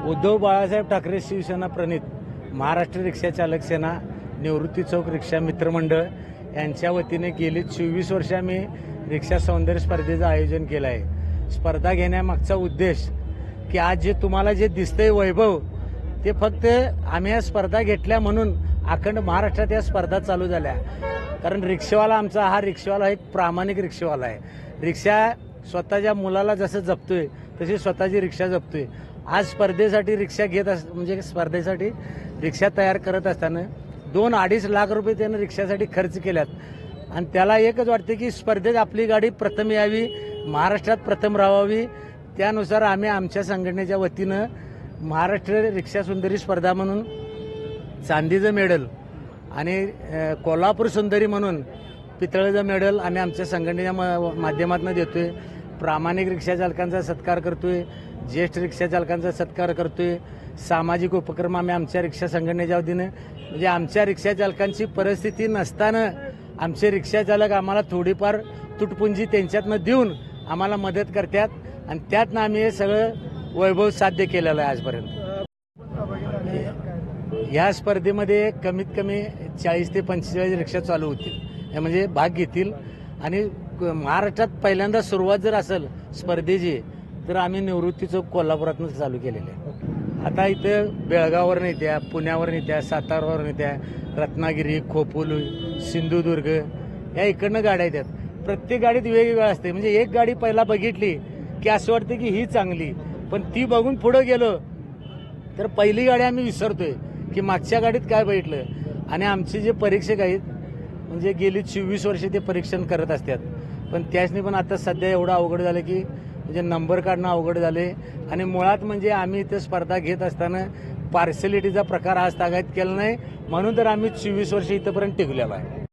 उद्धव बाळासाहेब ठाकरे शिवसेना प्रणित महाराष्ट्र रिक्षा चालक सेना निवृत्ती चौक रिक्षा मित्रमंडळ यांच्या वतीने गेली 24 वर्ष आम्ही रिक्षा सौंदर्य स्पर्धेचं आयोजन केलं आहे। स्पर्धा घेण्यामागचा उद्देश की आज जे तुम्हाला जे दिसतंय वैभव ते फक्त आम्ही या स्पर्धा घेतल्या म्हणून अखंड महाराष्ट्रात या स्पर्धा चालू झाल्या। कारण रिक्षावाला आमचा हा रिक्षावाला एक प्रामाणिक रिक्षावाला आहे। रिक्षा स्वतःच्या मुलाला जसं जपतोय तशी स्वतःची रिक्षा जपतोय। आज स्पर्धेसाठी रिक्षा घेत म्हणजे स्पर्धेसाठी रिक्षा तयार करत असताना 2-2.5 लाख रुपये त्यानं रिक्षासाठी खर्च केल्यात आणि त्याला एकच वाटते की स्पर्धेत आपली गाडी प्रथम यावी, महाराष्ट्रात प्रथम राहावी। त्यानुसार आम्ही आमच्या संघटनेच्या वतीनं महाराष्ट्र रिक्षा सुंदरी स्पर्धा म्हणून चांदीचं मेडल आणि कोल्हापूर सुंदरी म्हणून पितळेचं मेडल आम्ही आमच्या संघटनेच्या माध्यमातून देतोय। प्रामाणिक रिक्षा चालकांचा सत्कार करतोय, ज्येष्ठ रिक्षा चालकांचा सत्कार करतोय। सामाजिक उपक्रम आम्ही आमच्या रिक्षा संघटनेच्या वतीने म्हणजे आमच्या रिक्षा चालकांची परिस्थिती नसताना आमचे रिक्षा चालक आम्हाला थोडीफार तुटपुंजी त्यांच्यातनं देऊन आम्हाला मदत करतात आणि त्यातनं आम्ही हे सगळं वैभव साध्य केलेलं आहे आजपर्यंत। या स्पर्धेमध्ये कमीत कमी 40 ते 45 रिक्षा चालू होतील, म्हणजे भाग घेतील आणि महाराष्ट्रात पहिल्यांदा सुरुवात जर असेल स्पर्धेची तर आम्ही निवृत्ती चौक कोल्हापुरातून चालू केलेले आहे। आता इथं बेळगाववरून येत्या, पुण्यावरून येत्या, सातारावरून येत्या, रत्नागिरी, खोपोली, सिंधुदुर्ग या इकडनं गाड्या येतात। प्रत्येक गाडीत वेगवेगळं असते, म्हणजे एक गाडी पहिला बघितली की असं वाटतं की ही चांगली, पण ती बघून पुढे गेलो तर पहिली गाडी आम्ही विसरतोय की मागच्या गाडीत काय बघितलं। आणि आमचे जे परीक्षक आहेत म्हणजे गेली 24 वर्षे ते परीक्षण करत असतात, पण त्यासनी पण आता सध्या एवढं अवघड झालं की म्हणजे नंबर काढणं अवघड झाले। आणि मुळात म्हणजे आम्ही इथं स्पर्धा घेत असताना पार्सलिटीचा प्रकार आज तागायत केला नाही, म्हणून तर आम्ही 24 वर्ष इथंपर्यंत टिकलेलो आहे।